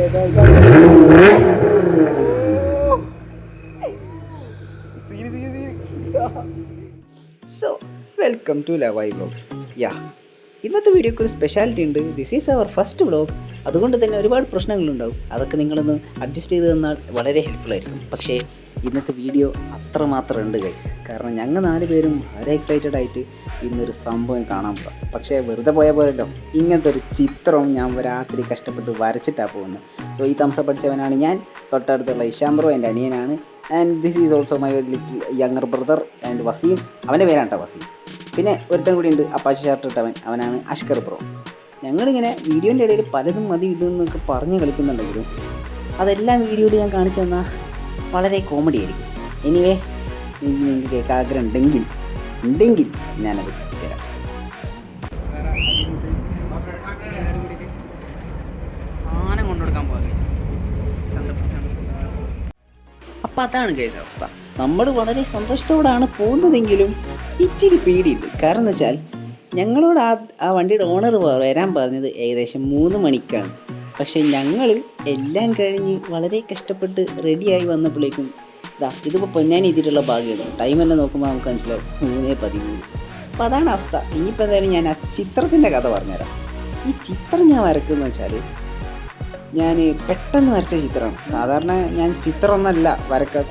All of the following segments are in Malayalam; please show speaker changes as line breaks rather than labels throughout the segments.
സോ വെൽക്കം ടു ലവായി വ്ളോഗ്സ്. ഇന്നത്തെ വീഡിയോക്ക് ഒരു സ്പെഷ്യാലിറ്റി ഉണ്ട്. This is our first vlog. അതുകൊണ്ട് തന്നെ ഒരുപാട് പ്രശ്നങ്ങളുണ്ടാവും. അതൊക്കെ നിങ്ങളൊന്ന് അഡ്ജസ്റ്റ് ചെയ്ത് തന്നാൽ വളരെ ഹെൽപ്ഫുള്ളായിരിക്കും. പക്ഷേ ഇന്നത്തെ വീഡിയോ അത്രമാത്രം ഉണ്ട് ഗൈസ്. കാരണം ഞങ്ങൾ 4 പേരും വളരെ എക്സൈറ്റഡ് ആയിട്ട് ഇന്നൊരു സംഭവം കാണാൻ പോകാം. പക്ഷേ വെറുതെ പോയാൽ പോരല്ലോ, ഇങ്ങനത്തെ ഒരു ചിത്രം ഞാൻ രാത്രി കഷ്ടപ്പെട്ട് വരച്ചിട്ടാണ് പോകുന്നത്. സോ ഈ തംസ പഠിച്ചവനാണ് ഞാൻ. തൊട്ടടുത്തുള്ള ഇഷാംബ്രോ എൻ്റെ അനിയനാണ്. And this is also my little younger brother and Waseem. അവൻ്റെ പേരാണ് കേട്ടോ വസീം. പിന്നെ ഒരുത്തൻ കൂടി ഉണ്ട്, അപ്പാച്ചി ഷർട്ട് ഇട്ടവൻ, അവനാണ് അഷ്കർ ബ്രോ. ഞങ്ങളിങ്ങനെ വീഡിയോൻ്റെ ഇടയിൽ പലതും മതി ഇതെന്നൊക്കെ പറഞ്ഞ് കളിക്കുന്നുണ്ടെങ്കിലും അതെല്ലാം വീഡിയോയിൽ ഞാൻ കാണിച്ചു തന്നാൽ വളരെ കോമഡി ആയിരിക്കും. എനിവേ നിങ്ങൾക്ക് കേൾക്കാൻ ആഗ്രഹം ഉണ്ടെങ്കിൽ ഞാനത് തരാം. സാധനം കൊണ്ടുകൊടുക്കാൻ പോകാം. അപ്പം അതാണ് കേസ് അവസ്ഥ. നമ്മൾ വളരെ സന്തോഷത്തോടാണ് പോകുന്നതെങ്കിലും ഇച്ചിരി പേടിയുണ്ട്. കാരണം എന്ന് വെച്ചാൽ ഞങ്ങളോട് ആ വണ്ടിയുടെ ഓണർ വരാൻ പറഞ്ഞത് ഏകദേശം 3 മണിക്കാണ്. പക്ഷേ ഞങ്ങൾ എല്ലാം കഴിഞ്ഞ് വളരെ കഷ്ടപ്പെട്ട് റെഡിയായി വന്നപ്പോഴേക്കും ഇതിപ്പോൾ പൊന്നാനി എത്തിയിട്ടുള്ള ഭാഗ്യമാണ്. ടൈമെല്ലാം നോക്കുമ്പോൾ നമുക്ക് മനസ്സിലാവും 3:13. അപ്പോൾ അതാണ് അവസ്ഥ. ഇനിയിപ്പോൾ എന്തായാലും ഞാൻ ആ ചിത്രത്തിൻ്റെ കഥ പറഞ്ഞുതരാം. ഈ ചിത്രം ഞാൻ വരയ്ക്കുന്നത് വെച്ചാൽ ഞാൻ പെട്ടെന്ന് വരച്ച ചിത്രമാണ്. സാധാരണ ഞാൻ ചിത്രമൊന്നല്ല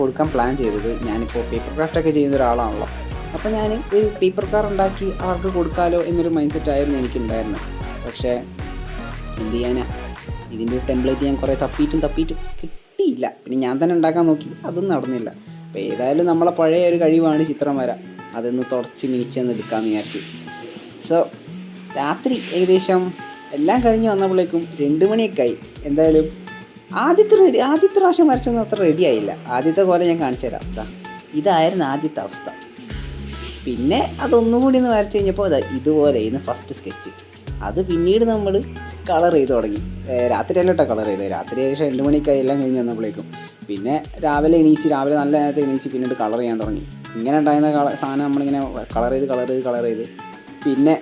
കൊടുക്കാൻ പ്ലാൻ ചെയ്തത്. ഞാനിപ്പോൾ പേപ്പർ ക്രാഫ്റ്റൊക്കെ ചെയ്യുന്ന ഒരാളാണല്ലോ. അപ്പോൾ ഞാൻ ഒരു പേപ്പർ കാർ ഉണ്ടാക്കി അവർക്ക് കൊടുക്കാമല്ലോ എന്നൊരു മൈൻഡ് സെറ്റായിരുന്നു എനിക്കുണ്ടായിരുന്നത്. പക്ഷേ എന്ത് ചെയ്യാനാ, ഇതിൻ്റെ ഒരു ടെംപ്ലേറ്റ് ഞാൻ കുറേ തപ്പിയിട്ടും കിട്ടിയില്ല. പിന്നെ ഞാൻ തന്നെ ഉണ്ടാക്കാൻ നോക്കി, അതും നടന്നില്ല. അപ്പോൾ ഏതായാലും നമ്മളെ പഴയ ഒരു കഴിവാണ് ചിത്രം വര. അതൊന്ന് തുടച്ച് മിനിച്ചെന്ന് എടുക്കാമെന്ന് വിചാരിച്ചു. സോ രാത്രി ഏകദേശം എല്ലാം കഴിഞ്ഞ് വന്നപ്പോഴേക്കും 2 മണിയൊക്കെ ആയി. എന്തായാലും ആദ്യത്തെ പ്രാവശ്യം വരച്ചൊന്നും അത്ര റെഡി ആയില്ല. ആദ്യത്തെ പോലെ ഞാൻ കാണിച്ചു തരാം. ഇതായിരുന്നു ആദ്യത്തെ അവസ്ഥ. പിന്നെ അതൊന്നുകൂടി ഒന്ന് വരച്ച് കഴിഞ്ഞപ്പോൾ ഇതുപോലെ ഇന്ന് ഫസ്റ്റ് സ്കെച്ച്. അത് പിന്നീട് നമ്മൾ കളർ ചെയ്ത് തുടങ്ങി. രാത്രിയല്ല കേട്ടോ കളർ ചെയ്തത്. രാത്രി ഏകദേശം 2 മണിക്കായി എല്ലാം കഴിഞ്ഞ് വന്നപ്പോഴേക്കും. പിന്നെ രാവിലെ നല്ല നേരത്തെ എണീച്ച് പിന്നീട് കളർ ചെയ്യാൻ തുടങ്ങി. ഇങ്ങനെ ഉണ്ടായിരുന്ന സാധനം നമ്മളിങ്ങനെ കളർ ചെയ്ത് പിന്നെ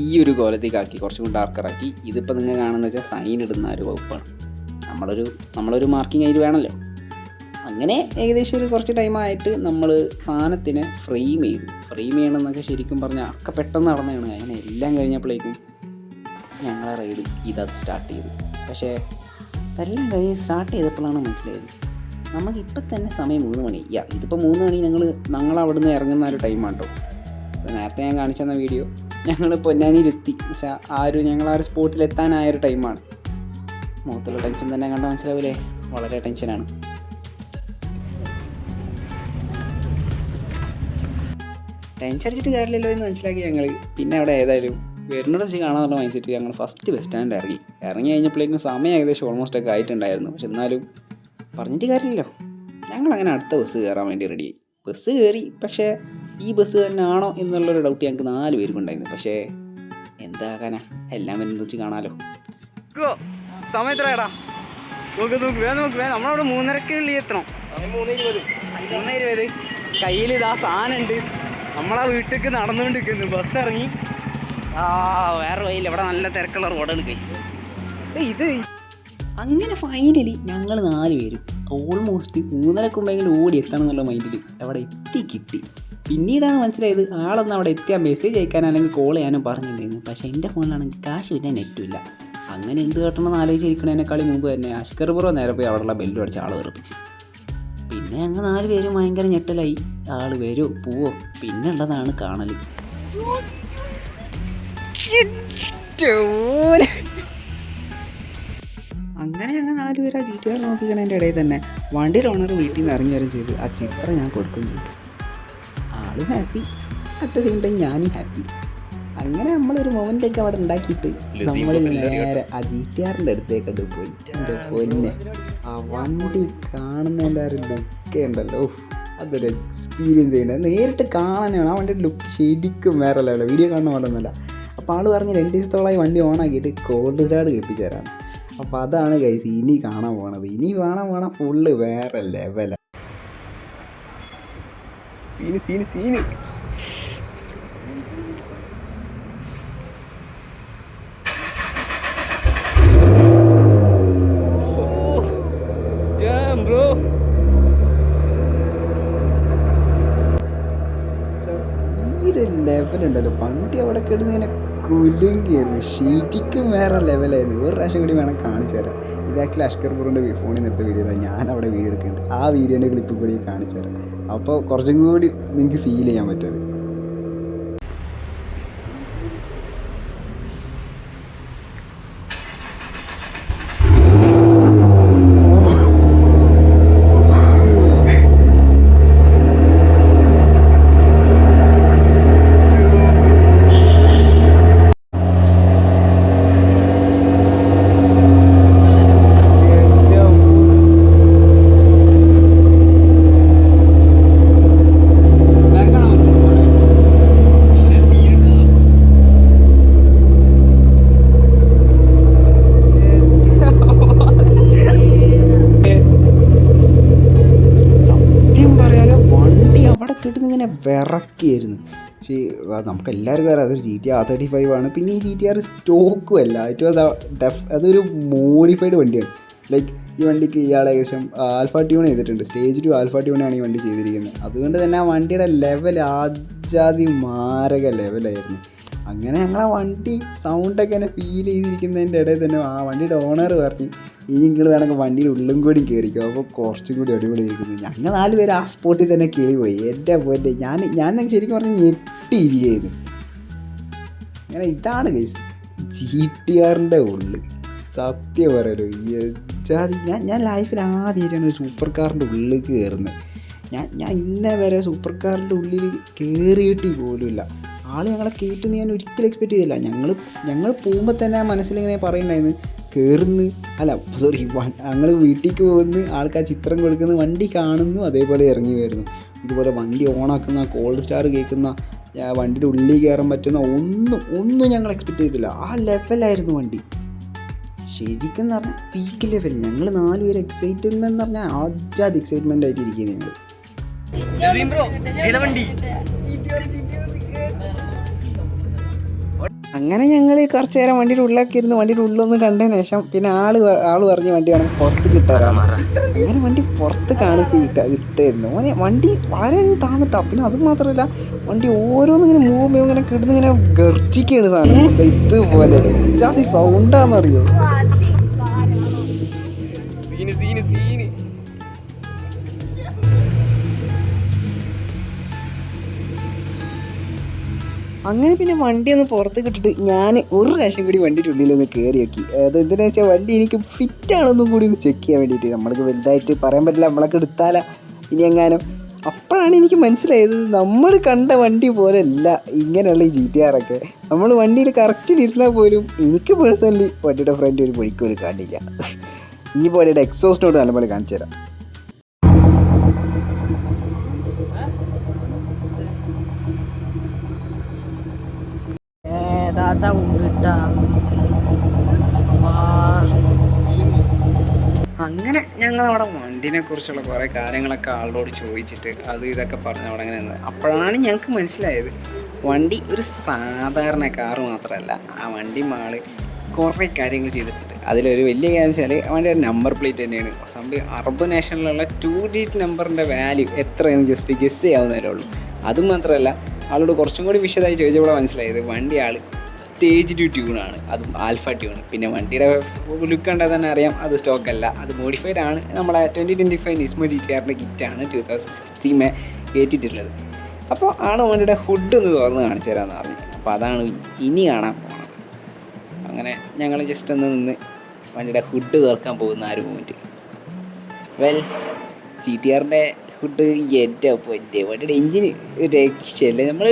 ഈ ഒരു കോലത്തേക്കാക്കി, കുറച്ചും കൂടി ഡാർക്കറാക്കി. ഇതിപ്പോൾ നിങ്ങൾ കാണുന്നത് വെച്ചാൽ സൈൻ ഇടുന്ന ഒരു വകുപ്പാണ്. നമ്മളൊരു മാർക്കിംഗ് അതിൽ വേണമല്ലോ. അങ്ങനെ ഏകദേശം ഒരു കുറച്ച് ടൈമായിട്ട് നമ്മൾ സാധനത്തിനെ ഫ്രെയിം ചെയ്യണമെന്നൊക്കെ ശരിക്കും പറഞ്ഞാൽ ഒക്കെ പെട്ടെന്ന് നടന്നതാണ്. അങ്ങനെ എല്ലാം കഴിഞ്ഞപ്പോഴേക്കും ഞങ്ങളെ റൈഡ് ഇതത് സ്റ്റാർട്ട് ചെയ്തു. പക്ഷേ എല്ലാം കഴിഞ്ഞ് സ്റ്റാർട്ട് ചെയ്തപ്പോഴാണ് മനസ്സിലായത് നമുക്കിപ്പോൾ തന്നെ സമയം 3 മണി. ഇതിപ്പോൾ 3 മണി ഞങ്ങൾ അവിടെ നിന്ന് ഇറങ്ങുന്ന ഒരു ടൈമാണ് കേട്ടോ. നേരത്തെ ഞാൻ കാണിച്ചു തന്ന വീഡിയോ ഞങ്ങൾ പൊന്നാനിയിലെത്തി. ഞങ്ങൾ ആ ഒരു സ്പോട്ടിലെത്താനായൊരു ടൈമാണ്. മുഖത്തുള്ള ടെൻഷൻ തന്നെ കണ്ടാൽ മനസ്സിലാവില്ലേ, വളരെ ടെൻഷനാണ്. ടെൻഷൻ അടിച്ചിട്ട് കാര്യമില്ലല്ലോ എന്ന് മനസ്സിലാക്കി ഞങ്ങൾ. പിന്നെ അവിടെ ഏതായാലും വരുന്നോട് വെച്ച് കാണാമെന്നുള്ള മൈൻഡ് സെറ്റ് ഞങ്ങൾ ഫസ്റ്റ് ബസ് സ്റ്റാൻഡിൽ ഇറങ്ങി കഴിഞ്ഞപ്പോഴേക്കും സമയം ഏകദേശം ഓൾമോസ്റ്റ് ഒക്കെ ആയിട്ടുണ്ടായിരുന്നു. പക്ഷെ എന്നാലും പറഞ്ഞിട്ട് കാര്യമില്ലല്ലോ, ഞങ്ങളങ്ങനെ അടുത്ത ബസ് കയറാൻ വേണ്ടി റെഡിയായി. ബസ് കയറി. പക്ഷേ ഈ ബസ് തന്നെ ആണോ എന്നുള്ളൊരു ഡൗട്ട് ഞങ്ങൾക്ക് 4 പേർക്കും ഉണ്ടായിരുന്നു. പക്ഷേ എന്താകാനാ, എല്ലാം വരുന്നത് വെച്ച് കാണാമല്ലോ. സമയത്തിലാടാ നോക്ക് നമ്മളവിടെ 3:30 എത്തണം. 3:20 കയ്യിൽ ഇതാ സാധനമുണ്ട്. നമ്മളാ വീട്ടിലേക്ക് നടന്നുകൊണ്ടിരിക്കുന്നു. ബസ് ഇറങ്ങി. വേറെ വഴിയില്ല, ഇവിടെ നല്ല തിരക്കുള്ള റോഡാണ് കഴിച്ചത്. ഇത് അങ്ങനെ ഫൈനലി ഞങ്ങൾ 4 പേരും ഓൾമോസ്റ്റ് 3:30 ഓടി എത്തണം എന്നുള്ള മൈൻഡിൽ അവിടെ കിട്ടി. പിന്നീടാണ് മനസ്സിലായത് ആളൊന്നും അവിടെ എത്തിയാൽ മെസ്സേജ് അയക്കാൻ അല്ലെങ്കിൽ കോൾ ചെയ്യാനും പറഞ്ഞിട്ടുണ്ടായിരുന്നു. പക്ഷേ എൻ്റെ ഫോണിലാണെങ്കിൽ കാശുമില്ല, നെറ്റുമില്ല. അങ്ങനെ എന്ത് കേട്ടണമെന്ന് ആലോചിച്ചിരിക്കണതിനേക്കാളും മുമ്പ് തന്നെ അഷ്കർ ബ്രോ നേരെ പോയി അവിടെയുള്ള ബെല്ലും അടിച്ച് ആൾ വെറുപ്പിച്ച്. പിന്നെ ഞങ്ങൾ 4 പേരും ഭയങ്കര ഞെട്ടലായി. ആൾ വരുമോ പോവോ? പിന്നെ ഉള്ളതാണ് കാണൽ. അങ്ങനെ ഞങ്ങൾ 4 പേര് ആ GTR നോക്കിക്കണതിൻ്റെ ഇടയിൽ തന്നെ വണ്ടിയുടെ ഓണർ വീട്ടിൽ നിന്ന് ഇറങ്ങി വരും ചെയ്ത് ആ ചിത്രം ഞാൻ കൊടുക്കുകയും ചെയ്തു. ആളും happy, at the same time ഞാനും ഹാപ്പി. അങ്ങനെ നമ്മളൊരു മൊമെൻ്റൊക്കെ അവിടെ ഉണ്ടാക്കിയിട്ട് നമ്മൾ നേരെ ആ GTRൻ്റെ അടുത്തേക്കത് പോയി. എൻ്റെ പൊന്നെ, ആ വണ്ടി കാണുന്നതിൻ്റെ ആ ഒരു ലുക്ക് ഉണ്ടല്ലോ, അതൊരു എക്സ്പീരിയൻസ് ചെയ്യേണ്ടത്. നേരിട്ട് കാണാനാണ് ആ വണ്ടിയുടെ ലുക്ക് ശരിക്കും വേറെ ലെവല. വീഡിയോ കാണുന്ന പോലെ ഒന്നുമല്ല. അപ്പോൾ ആൾ പറഞ്ഞ് 2 ദിവസത്തോളമായി വണ്ടി ഓണാക്കിയിട്ട് കോൾഡ് സ്റ്റാർട്ട് കേൾപ്പിച്ചു തരാം. അപ്പോൾ അതാണ് ഗൈസ് ഇനി കാണാൻ പോണത്. ഇനി കാണാൻ ഫുള്ള് വേറെ ലെവല. സീന്
വണ്ടി അവിടെ കിടന്നിങ്ങനെ കുലുങ്ങിയായിരുന്നു. ശരിക്കും വേറെ ലെവലായിരുന്നു. ഒരു പ്രാവശ്യം കൂടി വേണം കാണിച്ചു തരാം. ഇതാക്കി അഷ്കർ ബ്രോൻ്റെ ഫോണിൽ നിന്നെടുത്ത വീഡിയോ ഇതാ, ഞാൻ അവിടെ വീഡിയോ എടുക്കുന്നുണ്ട്. ആ വീഡിയോൻ്റെ ക്ലിപ്പ് കൂടി കാണിച്ചു തരാം. അപ്പോൾ കുറച്ചും കൂടി നിങ്ങൾക്ക് ഫീൽ ചെയ്യാൻ പറ്റും. കിട്ടുന്നിങ്ങനെ വിറക്കിയായിരുന്നു. പക്ഷേ നമുക്ക് എല്ലാവർക്കും അറിയാം അതൊരു GT-R35 ആണ്. പിന്നെ ഈ GT-R സ്റ്റോക്കും അല്ല, ഇറ്റ് വാസ് അതൊരു മോഡിഫൈഡ് വണ്ടിയാണ്. ലൈക്ക് ഈ വണ്ടിക്ക് ഇയാൾ ഏകദേശം ആൽഫ ട്യൂൺ ചെയ്തിട്ടുണ്ട്. സ്റ്റേജ് 2 ആൽഫ ട്യൂണാണ് ഈ വണ്ടി ചെയ്തിരിക്കുന്നത്. അതുകൊണ്ട് തന്നെ ആ വണ്ടിയുടെ ലെവൽ ആജാതി മാരക ലെവലായിരുന്നു. അങ്ങനെ ഞങ്ങൾ ആ വണ്ടി സൗണ്ടൊക്കെ എന്നെ ഫീൽ ചെയ്തിരിക്കുന്നതിൻ്റെ ഇടയിൽ തന്നെ ആ വണ്ടിയുടെ ഓണർ പറഞ്ഞു, ഇനി നിങ്ങൾ വേണമെങ്കിൽ വണ്ടിയുടെ ഉള്ളും കൂടി കയറിക്കും, അപ്പോൾ കുറച്ചും കൂടി അടിപൊളിയായിരിക്കുന്നത്. ഞങ്ങൾ 4 പേര് ആ സ്പോട്ടിൽ തന്നെ കിളി പോയി. എൻ്റെ പോലെ ഞാൻ ശരിക്കും പറഞ്ഞ് ഞെട്ടിയിരിക്കുകയായിരുന്നു. അങ്ങനെ ഇതാണ് ഗൈസ് GT-Rൻ്റെ ഉള്ളിൽ. സത്യം പറയാലോ, ഞാൻ ലൈഫിൽ ആദ്യമായിട്ടാണ് ഒരു സൂപ്പർ കാറിൻ്റെ ഉള്ളിൽ കയറുന്നത്. ഞാൻ ഇന്നേ വരെ സൂപ്പർ കാറിൻ്റെ ഉള്ളിൽ കയറിയിട്ട് പോലുമില്ല. ആൾ ഞങ്ങളെ കയറ്റുമെന്ന് ഞാൻ ഒരിക്കലും എക്സ്പെക്റ്റ് ചെയ്തില്ല. ഞങ്ങൾ പോകുമ്പോൾ തന്നെ മനസ്സിലിങ്ങനെ പറയുന്നുണ്ടായിരുന്നു, കയറുന്നു ഞങ്ങൾ വീട്ടിലേക്ക് പോകുന്നു, ആൾക്കാർ ചിത്രം കൊടുക്കുന്നു, വണ്ടി കാണുന്നു, അതേപോലെ ഇറങ്ങി വരുന്നു. ഇതുപോലെ വണ്ടി ഓണാക്കുന്ന, കോൾഡ് സ്റ്റാർ കേൾക്കുന്ന, വണ്ടിയുടെ ഉള്ളിൽ കയറാൻ പറ്റുന്ന ഒന്നും ഞങ്ങൾ എക്സ്പെക്റ്റ് ചെയ്തില്ല. ആ ലെവലായിരുന്നു വണ്ടി. ശരിക്കും എന്ന് പറഞ്ഞാൽ പീക്ക് ലെവൽ. ഞങ്ങൾ 4 പേര് എക്സൈറ്റ്മെൻറ്റ് എന്ന് പറഞ്ഞാൽ ആജാദ് എക്സൈറ്റ്മെൻ്റ് ആയിട്ട് ഇരിക്കുന്നത് ഞങ്ങൾ. അങ്ങനെ ഞങ്ങൾ കുറച്ച് നേരം വണ്ടിയുടെ ഉള്ളിലൊക്കെ ഇരുന്ന് വണ്ടിയുടെ ഉള്ളൊന്ന് കണ്ടതിന് ശേഷം പിന്നെ ആള് പറഞ്ഞ് വണ്ടി വേണമെങ്കിൽ പുറത്ത് കിട്ടാറാണ്. അങ്ങനെ വണ്ടി പുറത്ത് കിട്ടായിരുന്നു. വണ്ടി വളരെ താന്നിട്ടാ. പിന്നെ അത് മാത്രമല്ല, വണ്ടി ഓരോന്നും ഇങ്ങനെ മൂവ് ചെയ്യുമ്പോൾ ഇങ്ങനെ കിടന്ന് ഇങ്ങനെ ഗർജിക്കാണ് സാധനം. ഇതുപോലെ ജാതി സൗണ്ടാന്നറിയോ. അങ്ങനെ പിന്നെ വണ്ടി ഒന്ന് പുറത്ത് കിട്ടിട്ട് ഞാൻ ഒരു പ്രാവശ്യം കൂടി വണ്ടിയുടെ ഉള്ളിലൊന്ന് കയറി നോക്കി. അത് എന്തിനാ വെച്ചാൽ വണ്ടി എനിക്ക് ഫിറ്റാണെന്നും കൂടി ഒന്ന് ചെക്ക് ചെയ്യാൻ വേണ്ടിയിട്ട്. നമ്മൾക്ക് വലുതായിട്ട് പറയാൻ പറ്റില്ല, നമ്മളൊക്കെ എടുത്താലാ ഇനി എങ്ങാനും. അപ്പോഴാണ് എനിക്ക് മനസ്സിലായത് നമ്മൾ കണ്ട വണ്ടി പോലെയല്ല ഇങ്ങനെയുള്ള ഈ GT-R ഒക്കെ. നമ്മൾ വണ്ടിയിൽ കറക്റ്റിൽ ഇരുന്നാൽ പോലും എനിക്ക് പേഴ്സണലി വണ്ടിയുടെ ഫ്രണ്ട് ഒരു പൊടിക്ക് പോലും കാണില്ല. ഇനിയിപ്പോൾ വണ്ടിയുടെ എക്സോസ്റ്റിനോട് നല്ലപോലെ കാണിച്ചു തരാം. അങ്ങനെ ഞങ്ങൾ അവിടെ വണ്ടിനെ കുറിച്ചുള്ള കുറേ കാര്യങ്ങളൊക്കെ ആളോട് ചോദിച്ചിട്ട് അത് ഇതൊക്കെ പറഞ്ഞ് അവിടെ അങ്ങനെ നിന്ന് അപ്പോഴാണ് ഞങ്ങൾക്ക് മനസ്സിലായത് വണ്ടി ഒരു സാധാരണ കാറ് മാത്രമല്ല. ആ വണ്ടി മാള് കുറേ കാര്യങ്ങൾ ചെയ്തിട്ടുണ്ട്. അതിലൊരു വലിയ കാര്യം വെച്ചാൽ വണ്ടിയുടെ നമ്പർ പ്ലേറ്റ് തന്നെയാണ്. സംഭവം അറബ് നാഷണലിലുള്ള 2 ഡിജിറ്റ് നമ്പറിൻ്റെ വാല്യൂ എത്രയെന്ന് ജസ്റ്റ് ഗെസ് ചെയ്യാവുന്നതേ ഉള്ളൂ. അതുമാത്രമല്ല, ആളോട് കുറച്ചും കൂടി വിശദമായി ചോദിച്ചപ്പോൾ മനസ്സിലായത് വണ്ടി ആൾ സ്റ്റേജ് 2 ട്യൂണാണ്, അതും ആൽഫ ട്യൂൺ. പിന്നെ വണ്ടിയുടെ ലുക്ക് കണ്ടാൽ തന്നെ അറിയാം അത് സ്റ്റോക്കല്ല, അത് മോഡിഫൈഡ് ആണ്. നമ്മളെ 2025 നിസ്മോ GT-Rൻ്റെ കിറ്റാണ് 2016 കയറ്റിയിട്ടുള്ളത്. അപ്പോൾ ആണ് വണ്ടിയുടെ ഹുഡ് ഒന്ന് തുറന്ന് കാണിച്ചു തരാമെന്ന് പറഞ്ഞു. അപ്പോൾ അതാണ് ഇനി കാണാൻ പോകുന്നത്. അങ്ങനെ ഞങ്ങൾ ജസ്റ്റ് ഒന്ന് നിന്ന് വണ്ടിയുടെ ഹുഡ് തുറക്കാൻ പോകുന്ന ആ ഒരു മൂമെൻറ്റ്. GT-Rൻ്റെ ഹുഡ് എൻ്റെ വണ്ടിയുടെ എഞ്ചിന് രക്ഷയല്ലേ. നമ്മൾ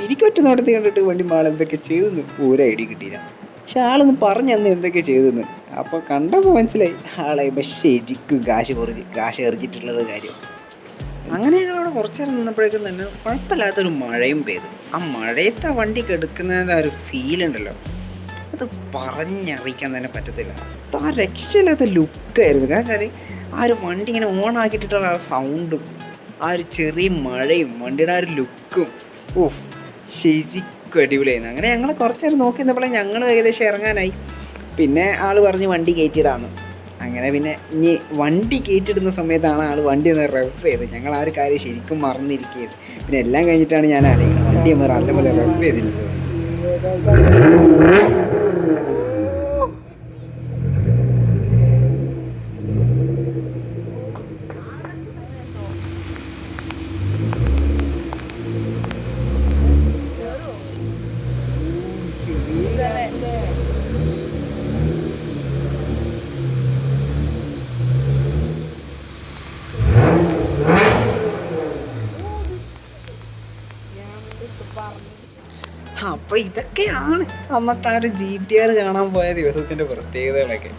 എനിക്കൊറ്റ നോട്ടത്തിൽ കണ്ടിട്ട് വണ്ടി എന്തൊക്കെ ചെയ്തെന്ന് ഒരു ഐഡിയ കിട്ടിയില്ല. പക്ഷെ ആളൊന്ന് പറഞ്ഞു തന്ന് എന്തൊക്കെ ചെയ്തെന്ന്. അപ്പോൾ കണ്ടപ്പോൾ മനസ്സിലായി ആളെ ശരിക്കും കാശ് എറിഞ്ഞിട്ടുള്ളത് കാര്യം. അങ്ങനെ ഞങ്ങളവിടെ കുറച്ച് നേരം നിന്നപ്പോഴേക്കും തന്നെ കുഴപ്പമില്ലാത്തൊരു മഴയും പെയ്തു. ആ മഴയത്ത് ആ വണ്ടി കെടുക്കുന്നതിൻ്റെ ആ ഒരു ഫീലുണ്ടല്ലോ, അത് പറഞ്ഞറിയിക്കാൻ തന്നെ പറ്റത്തില്ല. ആ രക്ഷയില്ലാത്ത ലുക്കായിരുന്നു. കാരണം വെച്ചാൽ ആ ഒരു വണ്ടി ഇങ്ങനെ ഓണാക്കിയിട്ടുള്ള ആ സൗണ്ടും ആ ഒരു ചെറിയ മഴയും വണ്ടിയുടെ ആ ഒരു ലുക്കും ശരിക്കും അടിപൊളിയായിരുന്നു. അങ്ങനെ ഞങ്ങൾ കുറച്ച് നേരം നോക്കി നിന്നപ്പോൾ ഞങ്ങൾ ഏകദേശം ഇറങ്ങാനായി. പിന്നെ ആൾ പറഞ്ഞ് വണ്ടി കയറ്റിയിടാന്ന്. അങ്ങനെ പിന്നെ ഇനി വണ്ടി കയറ്റിടുന്ന സമയത്താണ് ആൾ വണ്ടി ഒന്ന് റെവ് ചെയ്ത്. ഞങ്ങൾ ആ ഒരു കാര്യം ശരിക്കും മറന്നിരിക്കുകയത്. പിന്നെ എല്ലാം കഴിഞ്ഞിട്ടാണ് ഞാൻ ആലോചിക്കുന്നത് വണ്ടി നമ്മൾ നല്ലപോലെ റെവ് ചെയ്തില്ല. അപ്പോൾ ഇതൊക്കെയാണ് അന്നത്തെ ആ ഒരു GTR കാണാൻ പോയ ദിവസത്തിൻ്റെ പ്രത്യേകതകളൊക്കെ.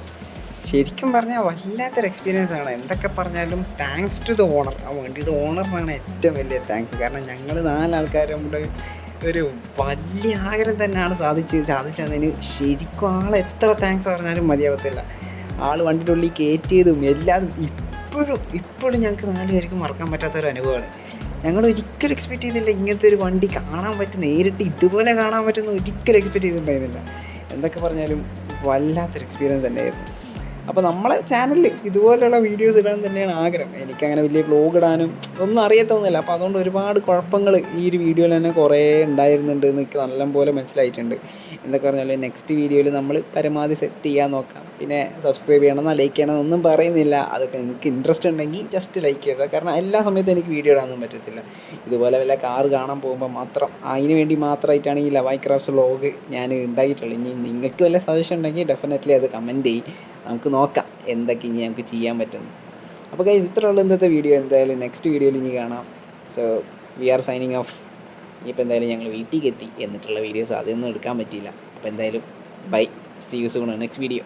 ശരിക്കും പറഞ്ഞാൽ വല്ലാത്തൊരു എക്സ്പീരിയൻസ് ആണ്. എന്തൊക്കെ പറഞ്ഞാലും താങ്ക്സ് ടു ദ ഓണർ. ആ വണ്ടിയുടെ ഓണറിനാണ് ഏറ്റവും വലിയ താങ്ക്സ്. കാരണം ഞങ്ങൾ 4 ആൾക്കാർ നമ്മുടെ ഒരു വലിയ ആഗ്രഹം തന്നെയാണ് സാധിച്ചതിന് ശരിക്കും എത്ര താങ്ക്സ് പറഞ്ഞാലും മതിയാവത്തില്ല. വണ്ടിയുടെ ഉള്ളിൽ കയറ്റിയതും എല്ലാതും ഇപ്പോഴും ഞങ്ങൾക്ക് 4 പേർക്കും മറക്കാൻ പറ്റാത്തൊരു അനുഭവമാണ്. ഞങ്ങൾ ഒരിക്കലും എക്സ്പെക്റ്റ് ചെയ്തില്ല ഇങ്ങനത്തെ ഒരു വണ്ടി കാണാൻ പറ്റും, നേരിട്ട് ഇതുപോലെ കാണാൻ പറ്റുന്ന ഒരിക്കലും എക്സ്പെക്റ്റ് ചെയ്തിട്ടുണ്ടായിരുന്നില്ല. എന്തൊക്കെ പറഞ്ഞാലും വല്ലാത്തൊരു എക്സ്പീരിയൻസ് തന്നെയായിരുന്നു. അപ്പോൾ നമ്മളെ ചാനലിൽ ഇതുപോലെയുള്ള വീഡിയോസ് ഇടാൻ തന്നെയാണ് ആഗ്രഹം. എനിക്കങ്ങനെ വലിയ വ്ലോഗ് ഇടാനും ഒന്നും അറിയത്തൊന്നുമില്ല. അപ്പോൾ അതുകൊണ്ട് ഒരുപാട് കുഴപ്പങ്ങൾ ഈ ഒരു വീഡിയോയിൽ തന്നെ കുറേ ഉണ്ടായിരുന്നുണ്ട് എന്നൊക്കെ നല്ലപോലെ മനസ്സിലായിട്ടുണ്ട്. എന്തൊക്കെ പറഞ്ഞാലും നെക്സ്റ്റ് വീഡിയോയിൽ നമ്മൾ പരമാവധി സെറ്റ് ചെയ്യാൻ നോക്കാം. പിന്നെ സബ്സ്ക്രൈബ് ചെയ്യണമെന്നോ ലൈക്ക് ചെയ്യണമെന്നോ ഒന്നും പറയുന്നില്ല. അതൊക്കെ നിങ്ങൾക്ക് ഇൻട്രസ്റ്റ് ഉണ്ടെങ്കിൽ ജസ്റ്റ് ലൈക്ക് ചെയ്താൽ. കാരണം എല്ലാ സമയത്തും എനിക്ക് വീഡിയോ ഇടാനൊന്നും പറ്റത്തില്ല. ഇതുപോലെ വല്ല കാറ് കാണാൻ പോകുമ്പോൾ മാത്രം അതിന് വേണ്ടി മാത്രമായിട്ടാണ് ഈ ലവായ് ക്രാഫ്റ്റ്സ് വ്ലോഗ് ഞാൻ ഉണ്ടായിട്ടുള്ളത്. ഇനി നിങ്ങൾക്ക് വല്ല സജഷൻ ഉണ്ടെങ്കിൽ ഡെഫിനറ്റ്ലി അത് കമൻറ്റ് ചെയ്യും. നമുക്ക് നോക്കാം എന്തൊക്കെ ഇനി നമുക്ക് ചെയ്യാൻ പറ്റുന്നു. അപ്പോൾ ഗൈസ് ഇത്രയുള്ള ഇന്നത്തെ വീഡിയോ. എന്തായാലും നെക്സ്റ്റ് വീഡിയോയിൽ ഇനി കാണാം. So we are signing off. ഇനിയിപ്പോൾ എന്തായാലും ഞങ്ങൾ വീട്ടിലേക്ക് എത്തി. എന്നിട്ടുള്ള വീഡിയോസ് അതൊന്നും എടുക്കാൻ പറ്റിയില്ല. അപ്പോൾ എന്തായാലും bye, see you soon next video.